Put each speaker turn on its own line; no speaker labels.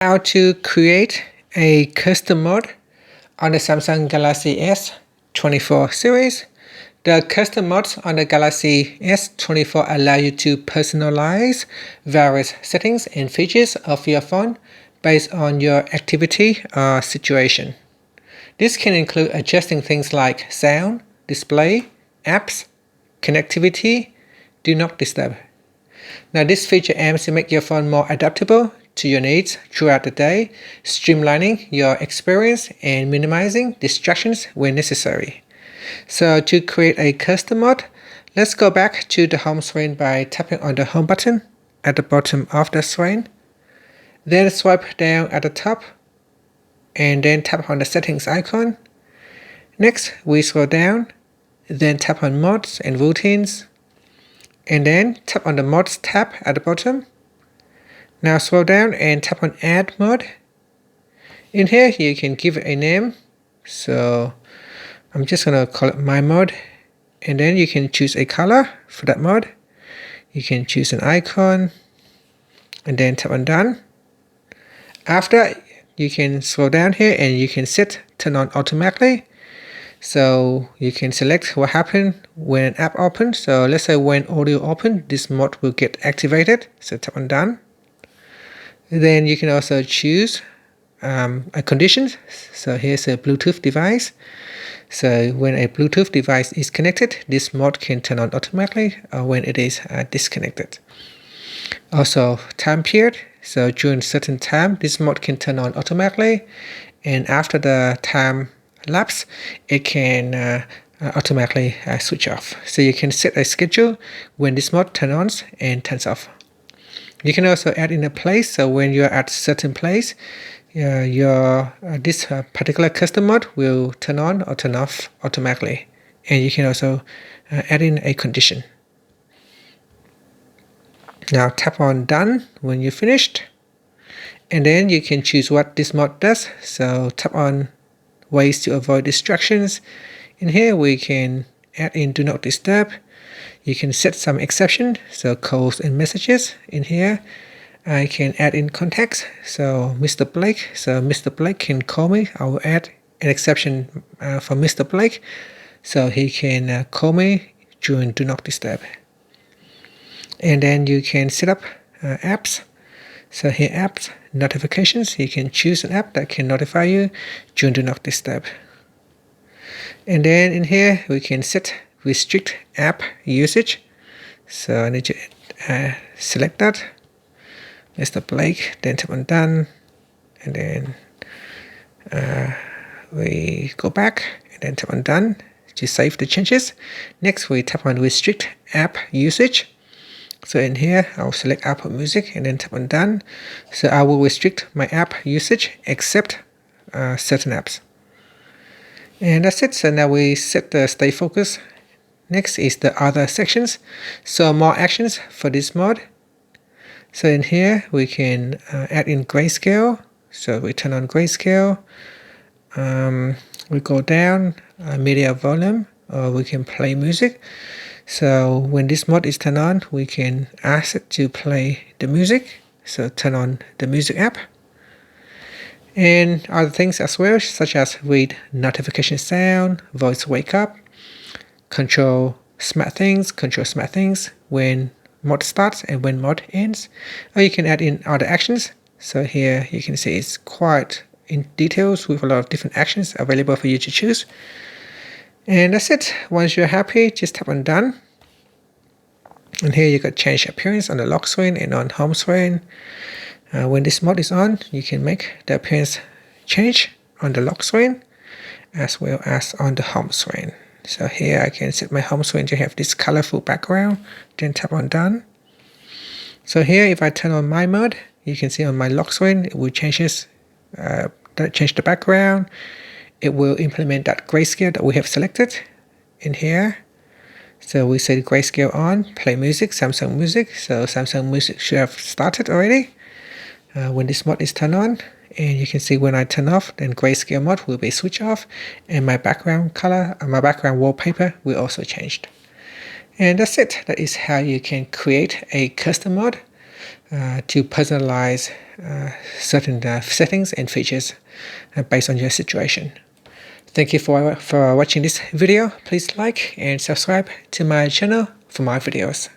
How to create a custom mode on the Samsung Galaxy S24 series. The custom modes on the Galaxy S24 allow you to personalize various settings and features of your phone based on your activity or situation. This can include adjusting things like sound, display, apps, connectivity, do not disturb. Now this feature aims to make your phone more adaptable to your needs throughout the day, streamlining your experience and minimizing distractions when necessary. So to create a custom mode, let's go back to the home screen by tapping on the home button at the bottom of the screen. Then swipe down at the top and then tap on the settings icon. Next, we scroll down, then tap on modes and routines, and then tap on the mods tab at the bottom. Now scroll down and tap on add mode. In here you can give it a name, so I'm just gonna call it my mode, and then you can choose a color for that mode. You can choose an icon and then tap on done. After, you can scroll down here and you can set turn on automatically. So you can select what happens when an app opens. So let's say when audio opens, this mode will get activated. So tap on done. Then you can also choose a condition. So here's a Bluetooth device. So when a Bluetooth device is connected, this mode can turn on automatically when it is disconnected. Also time period. So during a certain time, this mode can turn on automatically, and after the time lapse, it can automatically switch off. So you can set a schedule when this mode turns on and turns off. You can also add in a place, so when you're at a certain place, this particular custom mode will turn on or turn off automatically. And you can also add in a condition. Now tap on done when you're finished, and then you can choose what this mode does. So tap on ways to avoid distractions. In here we can add in do not disturb. You can set some exception, so calls and messages. In here I can add in contacts, so Mr. Blake. So Mr. Blake can call me. I will add an exception for Mr. Blake, so he can call me during do not disturb. And then you can set up apps. So here apps, notifications. You can choose an app that can notify you during do not disturb. And then in here we can set restrict app usage. So I need to select that, Mr. Blake, then tap on done, and then we go back and then tap on done to save the changes. Next we tap on restrict app usage. So in here I'll select Apple Music and then tap on done. So I will restrict my app usage except certain apps. And that's it. So now we set the stay focus. Next is the other sections. So more actions for this mode. So in here we can add in grayscale. So we turn on grayscale. We go down media volume, or we can play music. So when this mode is turned on, we can ask it to play the music. So turn on the music app. And other things as well, such as read notification sound, voice wake up, control smart things when mode starts and when mode ends. Or you can add in other actions. So here you can see it's quite in details with a lot of different actions available for you to choose. And that's it. Once you're happy, just tap on done. And here you can change appearance on the lock screen and on home screen. When this mode is on, you can make the appearance change on the lock screen as well as on the home screen. So here I can set my home screen to have this colorful background, then tap on done. So here if I turn on my mode, you can see on my lock screen it will change the background. It will implement that grayscale that we have selected in here. So we set grayscale on, play music, Samsung Music. So Samsung Music should have started already when this mode is turned on. And you can see when I turn off, then grayscale mode will be switched off, and my background color, my background wallpaper will also change. And that's it. That is how you can create a custom mode to personalize certain settings and features based on your situation. Thank you for watching this video. Please like and subscribe to my channel for more videos.